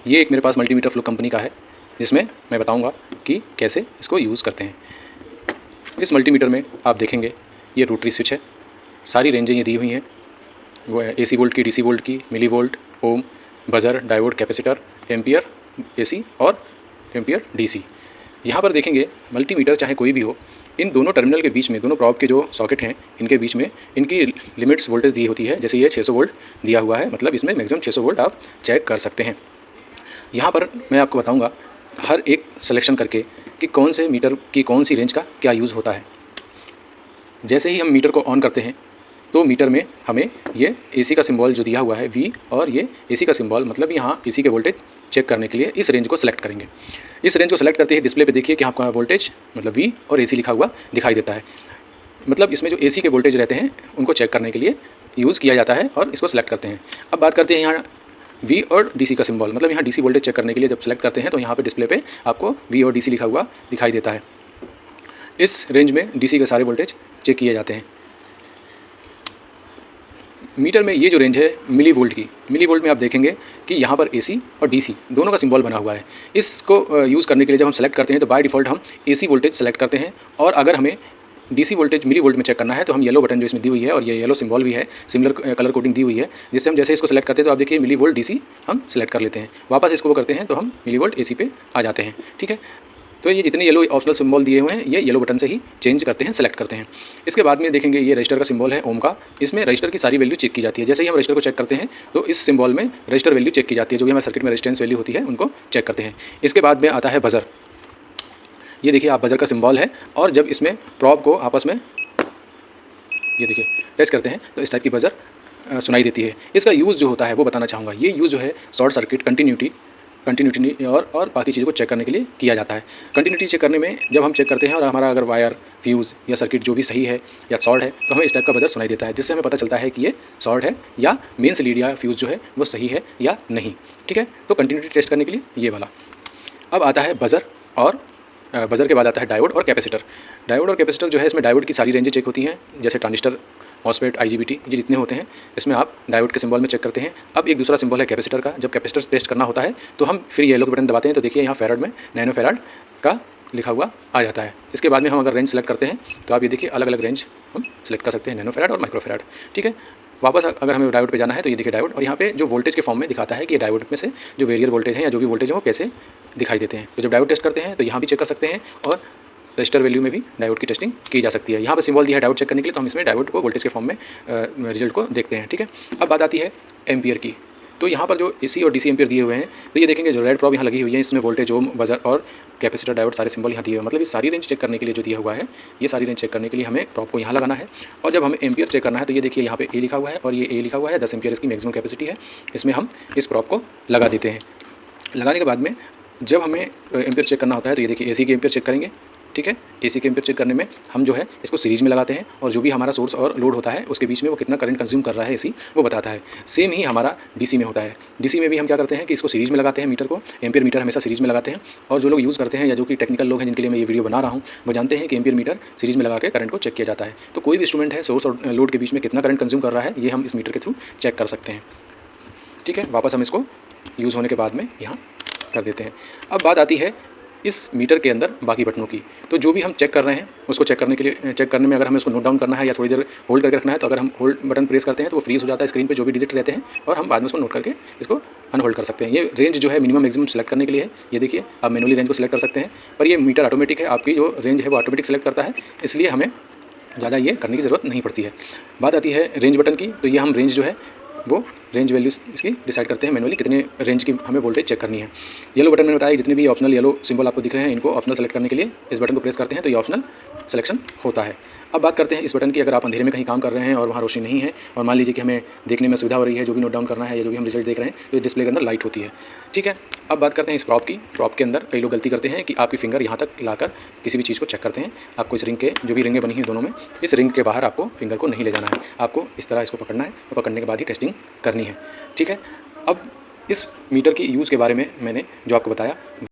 ये एक मेरे पास मल्टीमीटर फ्लो कंपनी का है, जिसमें मैं बताऊंगा कि कैसे इसको यूज़ करते हैं। इस मल्टीमीटर में आप देखेंगे ये रोटरी स्विच है, सारी रेंजें ये दी हुई हैं, वो है AC वोल्ट की, DC वोल्ट की, millivolt, ohm, buzzer, diode, capacitor, ampere AC और एम्पियर DC। यहाँ पर देखेंगे मल्टीमीटर चाहे कोई भी हो, इन दोनों टर्मिनल के बीच में, दोनों प्रॉब के जो सॉकेट हैं इनके बीच में इनकी लिमिट्स वोल्टेज दी होती है। जैसे ये 600 वोल्ट दिया हुआ है, मतलब इसमें मैक्सिमम 600 वोल्ट आप चेक कर सकते हैं। यहाँ पर मैं आपको बताऊँगा हर एक सिलेक्शन करके कि कौन से मीटर की कौन सी रेंज का क्या यूज़ होता है। जैसे ही हम मीटर को ऑन करते हैं तो मीटर में हमें ये AC का सिंबल जो दिया हुआ है V, और ये AC का सिंबल मतलब यहाँ AC के वोल्टेज चेक करने के लिए इस रेंज को सेलेक्ट करेंगे। इस रेंज को सेलेक्ट करते ही डिस्प्ले पे देखिए कि आपका वोल्टेज मतलब V और AC लिखा हुआ दिखाई देता है। मतलब इसमें जो AC के वोल्टेज रहते हैं उनको चेक करने के लिए यूज़ किया जाता है और इसको सेलेक्ट करते हैं। अब बात करते हैं यहाँ V और DC का सिंबल, मतलब यहाँ DC वोल्टेज चेक करने के लिए जब सेलेक्ट करते हैं तो यहाँ पर डिस्प्ले पे आपको V और DC लिखा हुआ दिखाई देता है। इस रेंज में DC के सारे वोल्टेज चेक किए जाते हैं। मीटर में ये जो रेंज है मिली वोल्ट की, मिली वोल्ट में आप देखेंगे कि यहाँ पर AC और DC दोनों का सिंबल बना हुआ है। इसको यूज़ करने के लिए जब हम सेलेक्ट करते हैं तो बाय डिफ़ॉल्ट हम AC वोल्टेज सेलेक्ट करते हैं, और अगर हमें DC वोल्टेज मिली वोल्ट में चेक करना है तो हम येलो बटन जो इसमें दी हुई है, और ये येलो सिंबल भी है, सिमिलर कलर कोडिंग दी हुई है, जिससे हम जैसे इसको सेलेक्ट करते हैं तो आप देखिए मिली वोल्ट DC हम सेलेक्ट कर लेते हैं। वापस इसको वो करते हैं तो हम मिली वोल्ट AC पे आ जाते हैं। ठीक है, तो ये जितने येलो ऑप्शनल सिंबल दिए हुए हैं ये येलो बटन से ही चेंज करते हैं, सेलेक्ट करते हैं। इसके बाद में देखेंगे ये रजिस्टर का सिंबल है ओम का, इसमें रजिस्टर की सारी वैल्यू चेक की जाती है। जैसे ही हम रजिस्टर को चेक करते हैं तो इस सिंबल में रजिस्टर वैल्यू चेक की जाती है, जो भी हमारे सर्किट में रेजिस्टेंस वैल्यू होती है उनको चेक करते हैं। इसके बाद में आता है बज़र। ये देखिए आप बज़र का सिंबल है, और जब इसमें प्रॉब को आपस में ये देखिए टच करते हैं तो इस टाइप की बज़र सुनाई देती है। इसका यूज़ जो होता है वो बताना चाहूँगा। ये यूज़ जो है शॉर्ट सर्किट, कंटिन्यूटी और बाकी चीज़ों को चेक करने के लिए किया जाता है। कंटिन्यूटी चेक करने में जब हम चेक करते हैं और हमारा अगर वायर, फ्यूज़ या सर्किट जो भी सही है या शॉर्ट है तो हमें इस टाइप का बज़र सुनाई देता है, जिससे हमें पता चलता है कि ये शॉर्ट है या मेन्स लीड या फ्यूज़ जो है वो सही है या नहीं। ठीक है, तो कंटिन्यूटी टेस्ट करने के लिए ये वाला। अब आता है बज़र, और बज़र के बाद आता है डायोड और कैपेसिटर। डायोड और कैपेसिटर जो है इसमें डायोड की सारी रेंजें चेक होती हैं, जैसे ट्रांजिस्टर, मॉसफेट, IGBT, ये जितने होते हैं इसमें आप डायोड के सिंबल में चेक करते हैं। अब एक दूसरा सिंबल है कैपेसिटर का। जब कैपेसिटर टेस्ट करना होता है तो हम फिर येलो के बटन दबाते हैं तो देखिए यहाँ फैराड में नैनो फैराड का लिखा हुआ आ जाता है। इसके बाद में हम अगर रेंज सेलेक्ट करते हैं तो आप ये देखिए अलग अलग रेंज हम सेलेक्ट कर सकते हैं, नैनो फैराड और माइक्रो फैराड। ठीक है, वापस अगर हमें डायोड पे जाना है तो ये देखिए डायोड, और यहाँ पे जो वोल्टेज के फॉर्म में दिखाता है कि ये डायोड में से जो वेरियर वोल्टेज है या जो भी वोल्टेज है वो कैसे दिखाई देते हैं। तो जब डायोड टेस्ट करते हैं तो यहाँ भी चेक कर सकते हैं, और रजिस्टर वैल्यू में भी डायोड की टेस्टिंग की जा सकती है। यहाँ पर सिंबल दिया है डायोड चेक करने के लिए, तो हम इसमें डायोड को वोल्टेज के फॉर्म में रिजल्ट को देखते हैं। ठीक है, अब बात आती है एम्पियर की। तो यहाँ पर जो AC और DC एम्पियर दिए हुए हैं तो ये देखेंगे जो रेड प्रॉब यहाँ लगी हुई है इसमें वोल्टेज, ओम, बज़र और कैपेसिटर, डायोड सारे सिंबल यहाँ दिए हुए हैं। मतलब ये सारी रेंज चेक करने के लिए जो दिया हुआ है, ये सारी रेंज चेक करने के लिए हमें प्रॉब को यहाँ लगाना है। और जब हमें एम्पियर चेक करना है तो ये देखिए यहाँ पे A लिखा हुआ है और ये A लिखा हुआ है, 10 एम्पियर इसकी मैक्सिमम कैपेसिटी है। इसमें हम इस प्रॉब को लगा देते हैं। लगाने के बाद में जब हमें एम्पियर चेक करना होता है तो ये देखिए AC के एम्पियर चेक करेंगे। ठीक है, AC के एम्पियर चेक करने में हम जो है इसको सीरीज़ में लगाते हैं, और जो भी हमारा सोर्स और लोड होता है उसके बीच में वो कितना करंट कंज्यूम कर रहा है AC वो बताता है। सेम ही हमारा DC में होता है। DC में भी हम क्या करते हैं कि इसको सीरीज़ में लगाते हैं, मीटर को, एम्पियर मीटर हमेशा सीरीज़ में लगाते हैं। और जो लोग यूज़ करते हैं या जो कि टेक्निकल लोग हैं जिनके लिए मैं ये वीडियो बना रहा हूँ वो जानते हैं कि एम्पियर मीटर सीरीज़ में लगा के करंट को चेक किया जाता है। तो कोई भी इंस्ट्रूमेंट है सोर्स और लोड के बीच में कितना करंट कंज्यूम कर रहा है ये हम इस मीटर के थ्रू चेक कर सकते हैं। ठीक है, वापस हम इसको यूज़ होने के बाद में यहाँ कर देते हैं। अब बात आती है इस मीटर के अंदर बाकी बटनों की। तो जो भी हम चेक कर रहे हैं उसको चेक करने में अगर हमें उसको नोट डाउन करना है या थोड़ी देर होल्ड करके रखना है तो अगर हम होल्ड बटन प्रेस करते हैं तो वो फ्रीज हो जाता है स्क्रीन पे जो भी डिजिट रहते हैं, और हम बाद में उसको नोट करके इसको अनहोल्ड कर सकते हैं। ये रेंज जो है मिनिमम मैक्सिमम सेलेक्ट करने के लिए है। ये देखिए आप मैनुअली रेंज को सिलेक्ट कर सकते हैं, पर ये मीटर ऑटोमेटिक है, आपकी जो रेंज है वो ऑटोमेटिक सेलेक्ट करता है, इसलिए हमें ज़्यादा ये करने की ज़रूरत नहीं पड़ती है। बात आती है रेंज बटन की। तो ये हम रेंज जो है वो रेंज वैल्यू इसकी डिसाइड करते हैं मैनुअली, कितने रेंज की हमें वोल्टेज चेक करनी है। येलो बटन में बताया जितने भी ऑप्शनल येलो सिंबल आपको दिख रहे हैं इनको ऑप्शनल सेलेक्ट करने के लिए इस बटन को प्रेस करते हैं तो ये ऑप्शनल सिलेक्शन होता है। अब बात करते हैं इस बटन की। अगर आप अंधेरे में कहीं काम कर रहे हैं और वहाँ रोशनी नहीं है और मान लीजिए कि हमें देखने में सुविधा हो रही है, जो भी नोट डाउन करना है या जो भी हम रिजल्ट देख रहे हैं, तो डिस्प्ले के अंदर लाइट होती है। ठीक है, अब बात करते हैं इस प्रॉप की। प्रॉप के अंदर कई लोग गलती करते हैं कि आपकी फिंगर यहाँ तक लाकर किसी भी चीज़ को चेक करते हैं। आपको इस रिंग के जो भी रिंगें बनी हैं दोनों में, इस रिंग के बाहर आपको फिंगर को नहीं ले जाना है, आपको इस तरह इसको पकड़ना है और पकड़ने के बाद ही टेस्टिंग करनी है। ठीक है, अब इस मीटर की यूज़ के बारे में मैंने जो आपको बताया